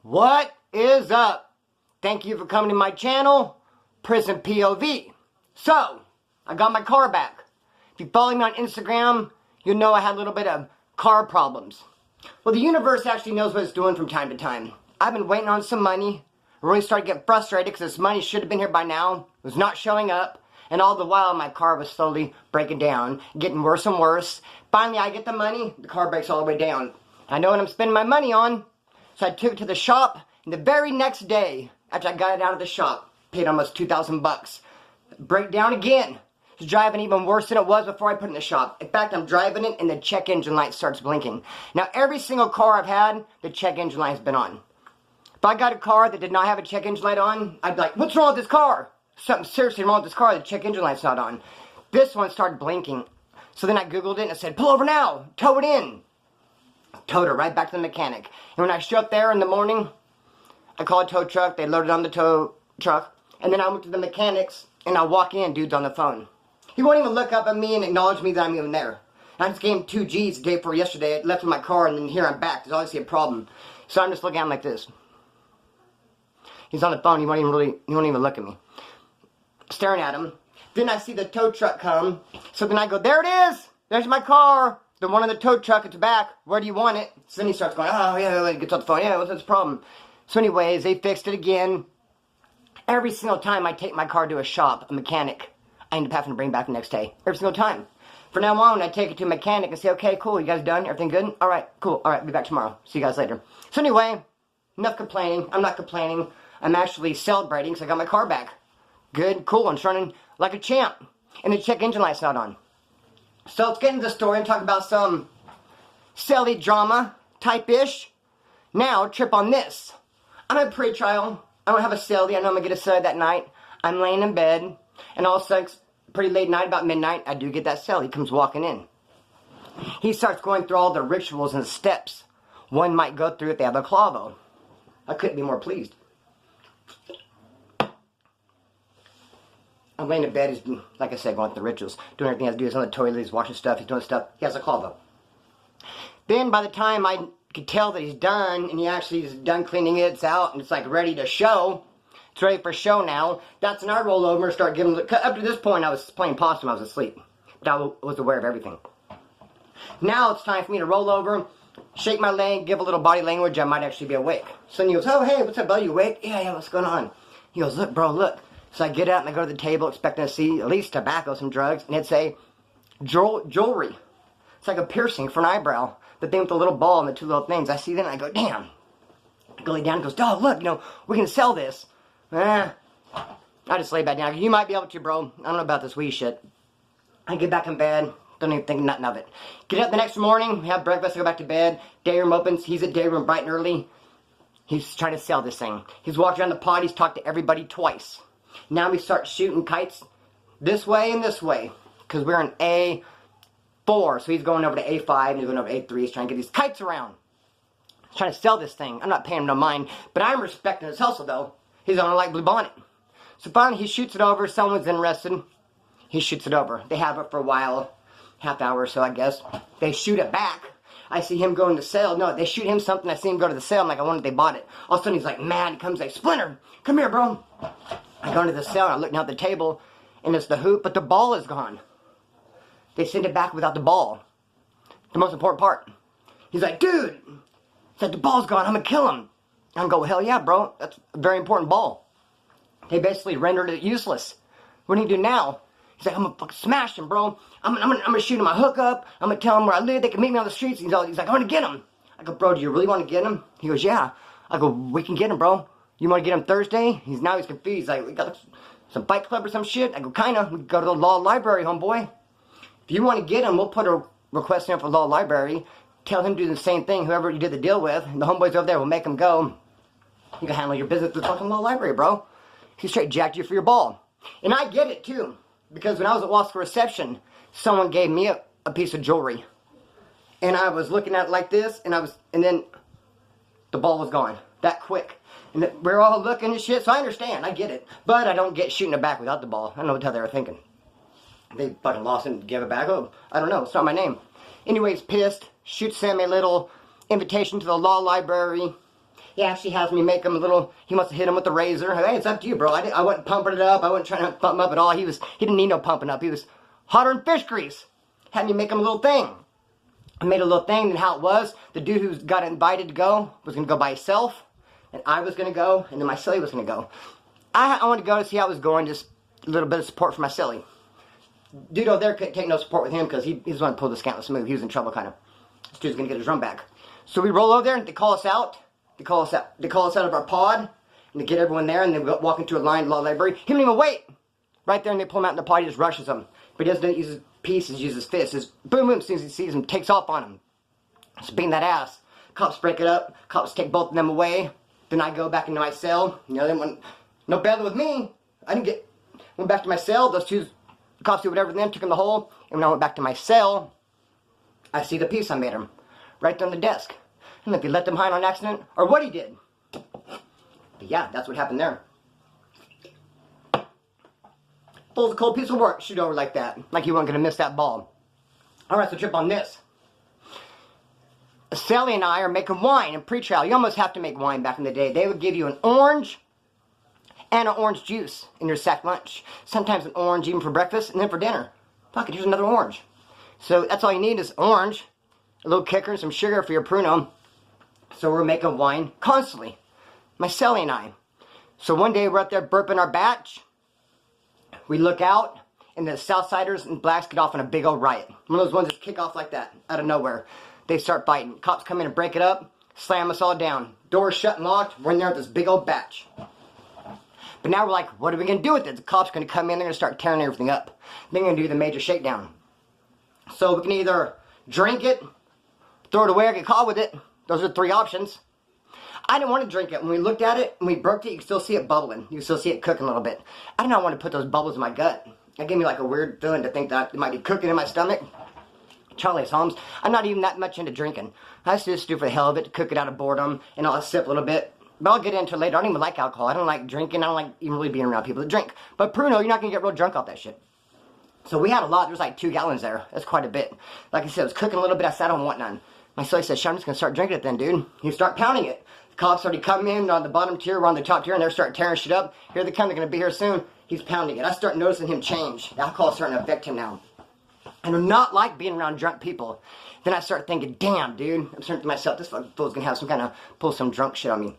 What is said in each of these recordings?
What is up? Thank you for coming to my channel, Prison POV. So, I got my car back. If you follow me on Instagram, you'll know I had a little bit of car problems. Well, the universe actually knows what it's doing from time to time. I've been waiting on some money. I really started to get frustrated because this money should have been here by now. It was not showing up. And all the while, my car was slowly breaking down, getting worse and worse. Finally, I get the money, the car breaks all the way down. I know what I'm spending my money on. So I took it to the shop, and the very next day, after I got it out of the shop, paid almost 2,000 bucks. Breakdown again. It's driving even worse than it was before I put it in the shop. In fact, I'm driving it, and the check engine light starts blinking. Now, every single car I've had, the check engine light has been on. If I got a car that did not have a check engine light on, I'd be like, what's wrong with this car? Something seriously wrong with this car, the check engine light's not on. This one started blinking. So then I Googled it, and it said, pull over now, tow it in. Towed her right back to the mechanic. And when I show up there in the morning, I call a tow truck, they loaded on the tow truck, and then I went to the mechanics, and I walk in, dude's on the phone. He won't even look up at me and acknowledge me that I'm even there. I just gave him 2 G's the day before yesterday. I left with my car, and then here I'm back. There's obviously a problem. So I'm just looking at him like this. He's on the phone, he won't even look at me. Staring at him. Then I see the tow truck come, so then I go, there it is! There's my car! The one in the tow truck, it's back. Where do you want it? So then he starts going, oh, yeah, he gets on the phone. Yeah, what's this problem? So anyways, they fixed it again. Every single time I take my car to a shop, a mechanic, I end up having to bring it back the next day. Every single time. From now on, I take it to a mechanic and say, okay, cool, you guys done? Everything good? All right, cool. All right, be back tomorrow. See you guys later. So anyway, enough complaining. I'm not complaining. I'm actually celebrating because I got my car back. Good, cool, and it's running like a champ. And the check engine light's not on. So let's get into the story and talk about some silly drama type-ish. Now, trip on this. I'm at pre-trial. I don't have a cellie. I know I'm going to get a cellie that night. I'm laying in bed. And all of a sudden, pretty late night, about midnight, I do get that cellie. He comes walking in. He starts going through all the rituals and steps one might go through if they have a clavo. I couldn't be more pleased. I'm laying in bed, he's, like I said, going through the rituals, doing everything he has to do. He's on the toilet, he's washing stuff, he's doing stuff. He has a clavo. Then by the time I could tell that he's done, and he actually is done cleaning it, it's out, and it's like ready to show. It's ready for show now. That's when I roll over and start giving, up to this point I was playing possum, I was asleep. But I was aware of everything. Now it's time for me to roll over, shake my leg, give a little body language, I might actually be awake. So then he goes, oh hey, what's up, buddy, you awake? Yeah, what's going on? He goes, look bro, look. So I get out and I go to the table expecting to see at least tobacco, some drugs, and it'd say jewelry. It's like a piercing for an eyebrow. The thing with the little ball and the 2 little things. I see that and I go, damn. I go lay down and goes, dog, look, we can sell this. I just lay back down. You might be able to, bro. I don't know about this weed shit. I get back in bed. Don't even think nothing of it. Get up the next morning, have breakfast, I go back to bed. Day room opens. He's at day room bright and early. He's trying to sell this thing. He's walked around the pod. He's talked to everybody twice. Now we start shooting kites this way and this way. Because we're in A4. So he's going over to A5 and he's going over to A3. He's trying to get these kites around. He's trying to sell this thing. I'm not paying him no mind. But I'm respecting his hustle though. He's on a light blue bonnet. So finally he shoots it over. Someone's interested. He shoots it over. They have it for a while. Half hour or so I guess. They shoot it back. I see him going to sell. No, they shoot him something. I see him go to the sale. I'm like, I wonder if they bought it. All of a sudden he's like mad. He comes like, Splinter, come here bro. I go into the cell and I look down at the table and it's the hoop, but the ball is gone. They send it back without the ball. The most important part. He's like, dude, said the ball's gone, I'm gonna kill him. I'm going, hell yeah, bro, that's a very important ball. They basically rendered it useless. What do you do now? He's like, I'm gonna fucking smash him, bro. I'm gonna shoot him a hookup. I'm gonna tell him where I live. They can meet me on the streets. He's like, I'm gonna get him. I go, bro, do you really want to get him? He goes, yeah. I go, we can get him, bro. You want to get him Thursday? He's confused. He's like, we got some fight club or some shit. I go, kinda. We go to the law library, homeboy. If you want to get him, we'll put a request in for the law library. Tell him to do the same thing, whoever you did the deal with. The homeboys over there will make him go. You can handle your business with the fucking law library, bro. He straight jacked you for your ball. And I get it, too. Because when I was at Wasco Reception, someone gave me a piece of jewelry. And I was looking at it like this, and then the ball was gone. That quick. And we're all looking at shit, so I understand, I get it. But I don't get shooting it back without the ball. I don't know what the hell they were thinking. They fucking lost it and gave it back. Oh, I don't know, it's not my name. Anyways, pissed. Shoots him a little invitation to the law library. He actually has me make him a little, he wants to hit him with the razor. Hey, it's up to you, bro. I wasn't pumping it up. I wasn't trying to pump him up at all. He didn't need no pumping up. He was hotter than fish grease. Had me make him a little thing. I made a little thing, and how it was, the dude who got invited to go was going to go by himself, and I was going to go, and then my silly was going to go. I wanted to go to see how it was going, just a little bit of support for my silly. Dude over there couldn't take no support with him because he's the one who pulled the scantless move. He was in trouble, kind of. This dude's going to get his run back. So we roll over there, and they call us out. They call us out of our pod, and they get everyone there, and they walk into a line law library. He don't even wait. Right there, and they pull him out in the pod. He just rushes them. But he doesn't use his pieces, uses his fists. Just boom, boom, as soon as he sees him, takes off on him. Spin that ass. Cops break it up. Cops take both of them away. Then I go back into my cell. You know, they went no better with me. Went back to my cell. Those two cops did whatever to them, took him the hole. And when I went back to my cell, I see the piece I made him. Right there on the desk. And if he let them hide on accident, or what he did. But yeah, that's what happened there. Pulls a cold piece of work, shoot over like that. Like he wasn't going to miss that ball. Alright, so trip on this. Sally and I are making wine in pre-trial. You almost have to make wine back in the day. They would give you an orange and an orange juice in your sack lunch. Sometimes an orange even for breakfast, and then for dinner. Fuck it, here's another orange. So that's all you need is orange, a little kicker, and some sugar for your Pruno. So we're making wine constantly. My Sally and I. So one day we're out there burping our batch. We look out, and the Southsiders and blacks get off in a big old riot. One of those ones that kick off like that, out of nowhere. They start fighting. Cops come in and break it up, slam us all down. Doors shut and locked. We're in there with this big old batch. But now we're like, what are we going to do with it? The cops are going to come in, they're going to start tearing everything up. They're going to do the major shakedown. So we can either drink it, throw it away, or get caught with it. Those are the three options. I didn't want to drink it. When we looked at it, when we burped it, you can still see it bubbling. You can still see it cooking a little bit. I did not want to put those bubbles in my gut. That gave me like a weird feeling to think that it might be cooking in my stomach. Charlie Holmes, I'm not even that much into drinking. I just do for the hell of it, to cook it out of boredom, and I'll sip a little bit. But I'll get into it later. I don't even like alcohol. I don't like drinking. I don't like even really being around people that drink. But Pruno, you're not going to get real drunk off that shit. So we had a lot. There's like 2 gallons there. That's quite a bit. Like I said, it was cooking a little bit. I said, I don't want none. My son said, Sean, I'm just going to start drinking it then, dude. You start pounding it. The cops already come in on the bottom tier. We're on the top tier, and they're starting tearing shit up. Here they come. They're going to be here soon. He's pounding it. I start noticing him change. The alcohol's starting to affect him now. I do not like being around drunk people. Then I start thinking, damn, dude. I'm starting to myself, this fucking fool's going to have some kind of, pull some drunk shit on me.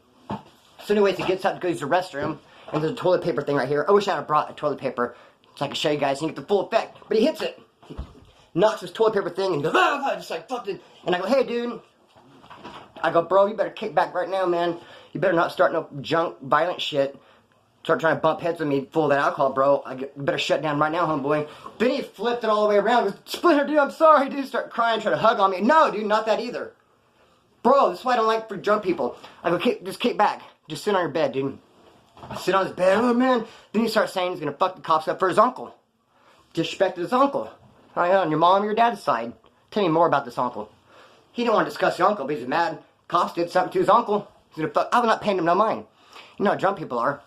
So anyways, he gets up to go use the restroom, and there's a toilet paper thing right here. I wish I had brought a toilet paper so I could show you guys and get the full effect. But he hits it. He knocks his toilet paper thing and goes, ah, just like, fuck it. And I go, hey, dude. I go, bro, you better kick back right now, man. You better not start no junk, violent shit. Start trying to bump heads with me full of that alcohol, bro. You better shut down right now, homeboy. Then he flipped it all the way around. Goes, Splinter, dude, I'm sorry, dude. Start crying, try to hug on me. No, dude, not that either. Bro, this is why I don't like for drunk people. I go, just kick back. Just sit on your bed, dude. Sit on his bed, oh, man. Then he starts saying he's going to fuck the cops up for his uncle. Disrespected his uncle. Oh, yeah, on your mom or your dad's side. Tell me more about this uncle. He didn't want to discuss his uncle, but he's mad. Cops did something to his uncle. He's going to fuck. I'm not paying him no mind. You know how drunk people are.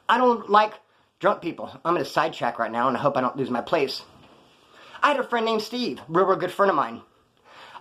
I don't like drunk people. I'm in a sidetrack right now, and I hope I don't lose my place. I had a friend named Steve, real good friend of mine.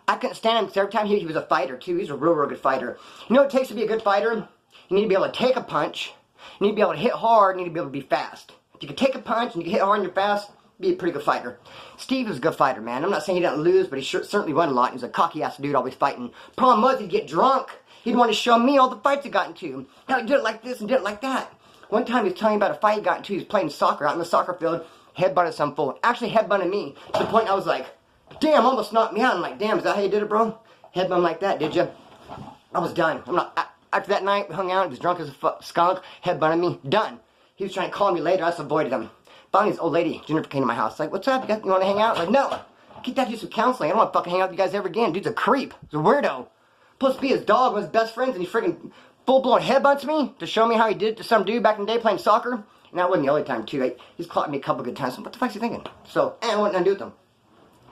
I couldn't stand him because every time he was a fighter, too. He's a real good fighter. You know what it takes to be a good fighter? You need to be able to take a punch, you need to be able to hit hard, you need to be able to be fast. If you can take a punch and you can hit hard and you're fast, be a pretty good fighter. Steve was a good fighter, man. I'm not saying he didn't lose, but he certainly won a lot. He was a cocky-ass dude, always fighting. Problem was, he'd get drunk. He'd want to show me all the fights he got into. How he did it like this and did it like that. One time he was telling me about a fight he got into. He was playing soccer out in the soccer field, headbutted some fool. Actually headbutted me. To the point I was like, damn, almost knocked me out. I'm like, damn, is that how you did it, bro? Headbutt like that, did you? I was done. After that night, we hung out. He was drunk as a skunk. Headbutted me. Done. He was trying to call me later. I just avoided him. Finally, this old lady, Jennifer, came to my house. Like, what's up? You want to hang out? I'm like, no. Keep that dude some counseling. I don't want to fucking hang out with you guys ever again. Dude's a creep. He's a weirdo. Supposed to be his dog, one of his best friends, and he freaking full-blown headbutts me to show me how he did it to some dude back in the day playing soccer. And that wasn't the only time, too. He's caught me a couple good times. So what the fuck's he thinking? So, I want nothing to do with him.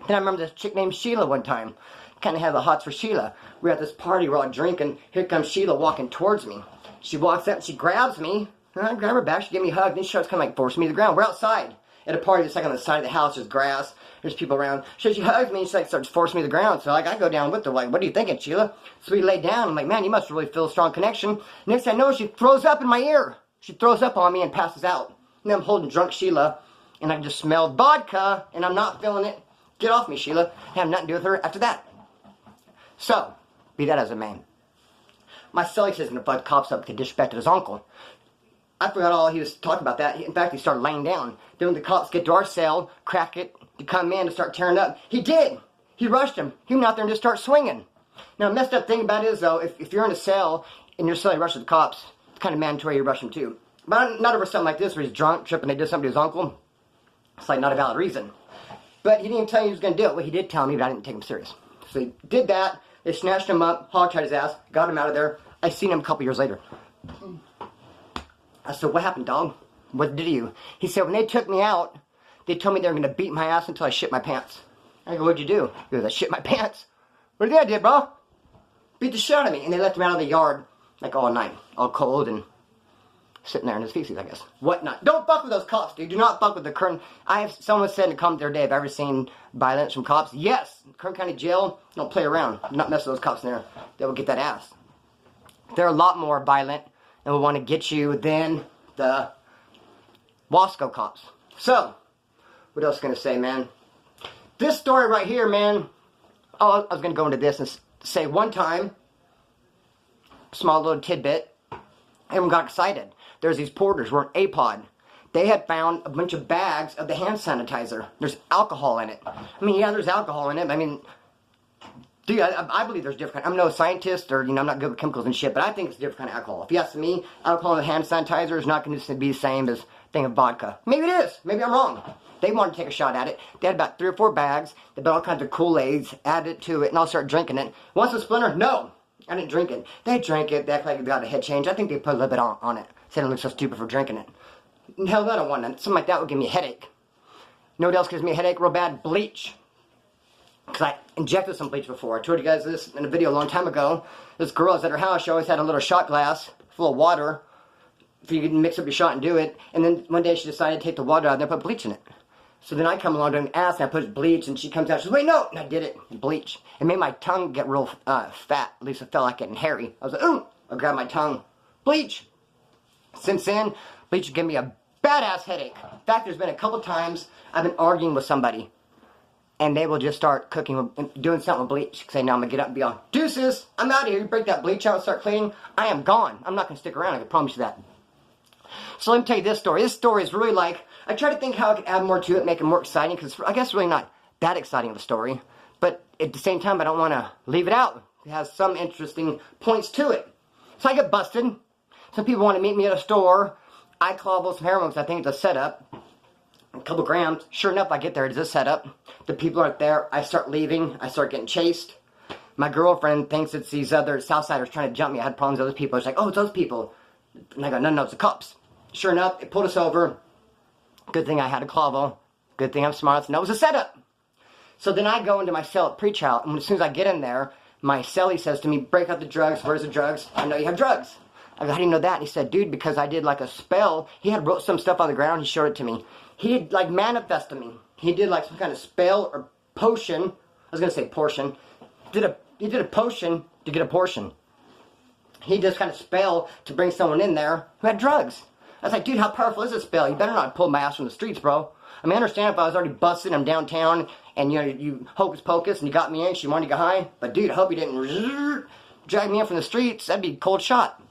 Then I remember this chick named Sheila one time. Kind of had the hots for Sheila. We were at this party, we're all drinking. Here comes Sheila walking towards me. She walks up and she grabs me. And I grab her back, she gave me a hug, then she starts kind of like forcing me to the ground. We're outside at a party that's like on the side of the house, there's grass. There's people around. So she hugs me and she like starts forcing me to the ground. So like I go down with her, like, what are you thinking, Sheila? So we lay down. I'm like, man, you must really feel a strong connection. Next thing I know, she throws up in my ear. She throws up on me and passes out. And I'm holding drunk Sheila, and I just smelled vodka, and I'm not feeling it. Get off me, Sheila. I have nothing to do with her after that. So, be that as it may. My celly says to bud cops up to disrespect his uncle. I forgot all he was talking about that. In fact, he started laying down. Then when the cops get to our cell, crack it, to come in and start tearing up, he did. He rushed him. He went out there and just started swinging. Now, the messed up thing about it is, though, if you're in a cell and your celly rushes the cops, it's kind of mandatory you rush them too. But not over something like this where he's drunk, tripping, they did something to his uncle. It's like not a valid reason. But he didn't even tell me he was going to do it. Well, he did tell me, but I didn't take him serious. So he did that. They snatched him up, hog-tied his ass, got him out of there. I seen him a couple years later. I said, what happened, dog? What did you? He said, when they took me out, they told me they were going to beat my ass until I shit my pants. I go, what'd you do? He goes, I shit my pants. What did I do, bro? Beat the shit out of me. And they left him out of the yard, like all night, all cold and sitting there in his feces, I guess. Whatnot. Don't fuck with those cops, dude. Do not fuck with the Kern. Someone said in the comment the other day, have I ever seen violence from cops? Yes. Kern County Jail, don't play around. Do not mess with those cops in there. They will get that ass. They're a lot more violent and will want to get you than the Wasco cops. So, what else can I say, man? This story right here, man. Oh, I was going to go into this and say one time, small little tidbit, everyone got excited. There's these porters, we're an APOD. They had found a bunch of bags of the hand sanitizer. There's alcohol in it. I mean, yeah, there's alcohol in it. I mean, dude, I believe there's different. I'm no scientist or, I'm not good with chemicals and shit, but I think it's a different kind of alcohol. If you ask me, alcohol in hand sanitizer is not going to be the same as a thing of vodka. Maybe it is. Maybe I'm wrong. They wanted to take a shot at it. They had about 3 or 4 bags. They bought all kinds of Kool-Aids, added it to it, and I'll start drinking it. Once a splinter? No. I didn't drink it. They drank it. They act like they got a head change. I think they put a little bit on it. Said it looks so stupid for drinking it. Hell, I don't want that. Something like that would give me a headache. You know what else gives me a headache real bad? Bleach. Because I injected some bleach before. I told you guys this in a video a long time ago. This girl was at her house. She always had a little shot glass full of water. If you could mix up your shot and do it. And then one day she decided to take the water out and then put bleach in it. So then I come along and ask, and I put bleach, and she comes out, she says, wait, no! And I did it, bleach. It made my tongue get real fat, at least it felt like it, and hairy. I was like, ooh! I grabbed my tongue. Bleach! Since then, bleach would give me a badass headache. In fact, there's been a couple times I've been arguing with somebody, and they will just start cooking, doing something with bleach. Say, no, I'm going to get up and be all, deuces! I'm out of here. You break that bleach out and start cleaning, I am gone. I'm not going to stick around, I can promise you that. So let me tell you this story. This story is really like, I try to think how I could add more to it, make it more exciting, because I guess it's really not that exciting of a story. But at the same time, I don't want to leave it out. It has some interesting points to it. So I get busted. Some people want to meet me at a store. I clobble some heroin because I think it's a setup. A couple grams. Sure enough, I get there. It's a setup. The people aren't there. I start leaving. I start getting chased. My girlfriend thinks it's these other Southsiders trying to jump me. I had problems with those people. It's like, oh, it's those people. And I go, no, it's the cops. Sure enough, it pulled us over. Good thing I had a clavo. Good thing I'm smart. No, it was a setup. So then I go into my cell at pre-trial, and as soon as I get in there, my cellie says to me, break out the drugs. Where's the drugs? I know you have drugs. I go, how do you know that? And he said, dude, because I did like a spell. He had wrote some stuff on the ground. He showed it to me. He had like manifested me. He did like some kind of spell or potion. I was going to say portion. He did a potion to get a portion. He just kind of spell to bring someone in there who had drugs. I was like, dude, how powerful is this spell? You better not pull my ass from the streets, bro. I mean, I understand if I was already busted, I'm downtown, and you hocus pocus, and you got me in, she wanted to get high. But dude, I hope you didn't drag me in from the streets. That'd be a cold shot.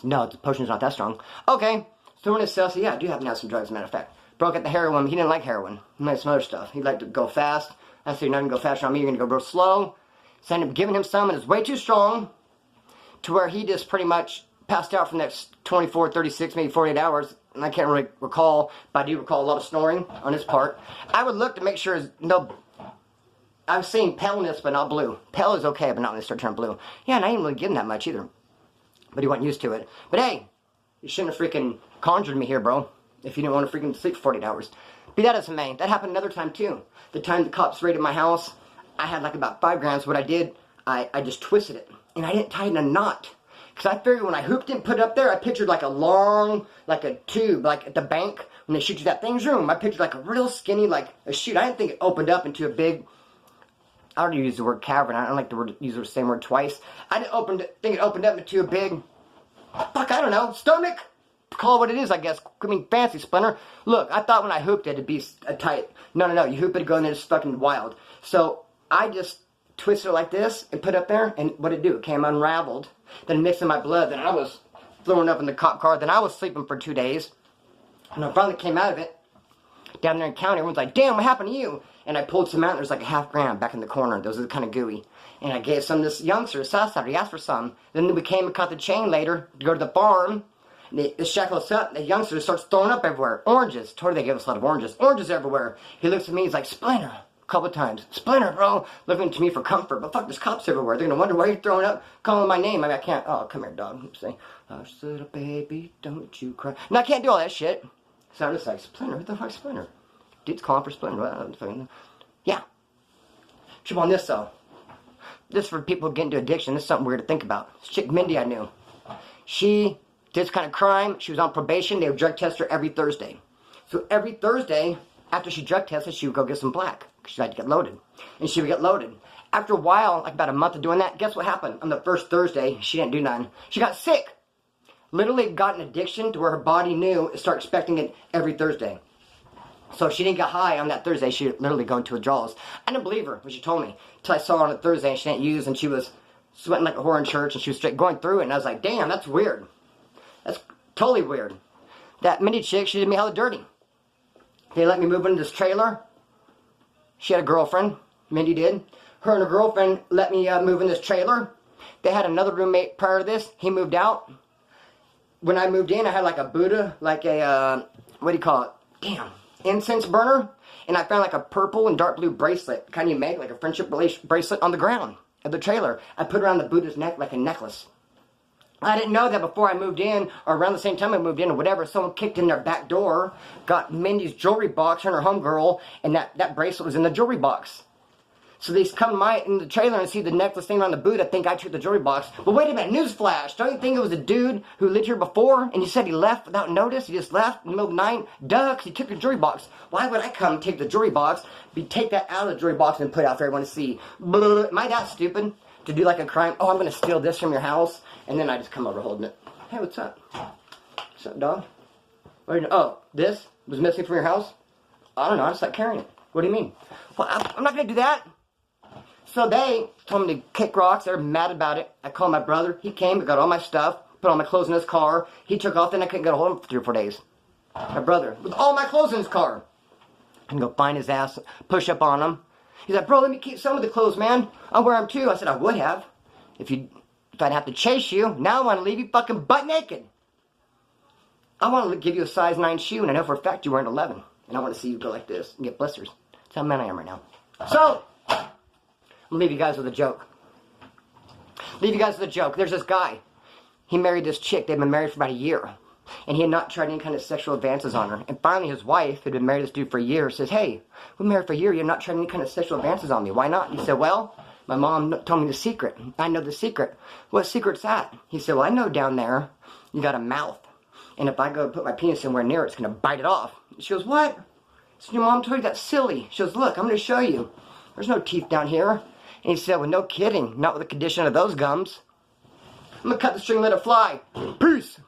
No, the potion's not that strong. Okay, so when it sells, yeah, I do happen to have some drugs, as a matter of fact. Broke at the heroin. He didn't like heroin. He liked some other stuff. He liked to go fast. I said, you're not going to go faster on me, you're going to go real slow. So I ended up giving him some, and it's way too strong to where he just pretty much passed out for the next 24, 36, maybe 48 hours. And I can't really recall, but I do recall a lot of snoring on his part. I would look to make sure I was seeing paleness, but not blue. Pale is okay, but not when they start turning blue. Yeah, and I didn't really give him that much either. But he wasn't used to it. But hey, you shouldn't have freaking conjured me here, bro. If you didn't want to freaking sleep for 48 hours. Be that as it may, that happened another time too. The time the cops raided my house, I had like about 5 grams. What I did, I just twisted it. And I didn't tie it in a knot. Because I figured when I hooked it and put it up there, I pictured like a long, like a tube, like at the bank when they shoot you that thing, zoom. My picture's like a real skinny, like a shoot. I didn't think it opened up into a big, I already used the word cavern. I don't like to use the same word twice. I didn't think it opened up into a big, fuck, I don't know, stomach. Call it what it is, I guess. I mean, fancy, Splinter. Look, I thought when I hooped it, it'd be a tight. No. You hoop it, go in there, it's fucking wild. So I just twisted it like this and put it up there, and what did it do? It came unraveled, then mixed in my blood. Then I was throwing up in the cop car. Then I was sleeping for 2 days. And I finally came out of it. Down there in county, everyone's like, damn, what happened to you? And I pulled some out, and there's like a $half grand back in the corner. Those are kind of gooey. And I gave some to this youngster, a Southsider. He asked for some. Then we came and cut the chain later to go to the farm. They shackle us up. The youngster starts throwing up everywhere. Oranges. Totally, they gave us a lot of oranges. Oranges everywhere. He looks at me. He's like, Splinter. A couple of times. Splinter, bro. Looking to me for comfort. But fuck, there's cops everywhere. They're going to wonder why you're throwing up. Calling my name. I mean, I can't. Oh, come here, dog. Say, hush, little baby, don't you cry. No, I can't do all that shit. So I'm just like, Splinter? What the fuck, Splinter? Dude's calling for Splinter. Yeah. Trip on this, though. This for people who get into addiction. This is something weird to think about. This chick, Mindy, I knew. She did this kind of crime. She was on probation. They would drug test her every Thursday. So every Thursday, after she drug tested, she would go get some black. She had to get loaded. And she would get loaded. After a while, like about a month of doing that, guess what happened? On the first Thursday, she didn't do nothing. She got sick. Literally got an addiction to where her body knew to start expecting it every Thursday. So if she didn't get high on that Thursday, she would literally go into withdrawals. I didn't believe her when she told me. Until I saw her on a Thursday and she didn't use, and she was sweating like a whore in church, and she was straight going through it. And I was like, damn, that's weird. That's totally weird. That Mindy chick, she did me hella dirty. They let me move into this trailer. She had a girlfriend. Mindy did. Her and her girlfriend let me move in this trailer. They had another roommate prior to this. He moved out. When I moved in, I had like a Buddha, like a, what do you call it? Damn. Incense burner. And I found like a purple and dark blue bracelet. Kind of make like a friendship bracelet on the ground of the trailer. I put it around the Buddha's neck like a necklace. I didn't know that before I moved in, or around the same time I moved in, or whatever. Someone kicked in their back door, got Mindy's jewelry box, her and her homegirl, and that bracelet was in the jewelry box. So they come in the trailer and see the necklace thing on the boot. I think I took the jewelry box. But wait a minute, newsflash. Don't you think it was a dude who lived here before? And you said he left without notice? He just left in the middle of the night? Duh, 'cause he took the jewelry box. Why would I come take the jewelry box, take that out of the jewelry box and put it out for everyone to see? Blah, am I that stupid to do like a crime? Oh, I'm going to steal this from your house. And then I just come over holding it. Hey, what's up? What's up, dog? Oh, this was missing from your house? I don't know, I just like carrying it. What do you mean? Well, I'm not going to do that. So they told me to kick rocks. They were mad about it. I called my brother. He came, got all my stuff, put all my clothes in his car. He took off, then I couldn't get a hold of him for 3 or 4 days. My brother, with all my clothes in his car. I can go find his ass, push up on him. He's like, bro, let me keep some of the clothes, man. I'll wear them too. I said, I would have. If I'd have to chase you, now I want to leave you fucking butt naked. I want to give you a size 9 shoe, and I know for a fact you're wearing 11. And I want to see you go like this and get blisters. That's how man I am right now. So, I'm going to leave you guys with a joke. There's this guy. He married this chick. They've been married for about a year. And he had not tried any kind of sexual advances on her. And finally his wife, who had been married to this dude for a year, says, hey, we've been married for a year. You have not tried any kind of sexual advances on me. Why not? He said, well, my mom told me the secret. I know the secret. What secret's that? He said, well, I know down there you got a mouth. And if I go put my penis anywhere near it, it's going to bite it off. She goes, what? So your mom told you that's silly. She goes, look, I'm going to show you. There's no teeth down here. And he said, well, no kidding. Not with the condition of those gums. I'm going to cut the string and let it fly. Peace.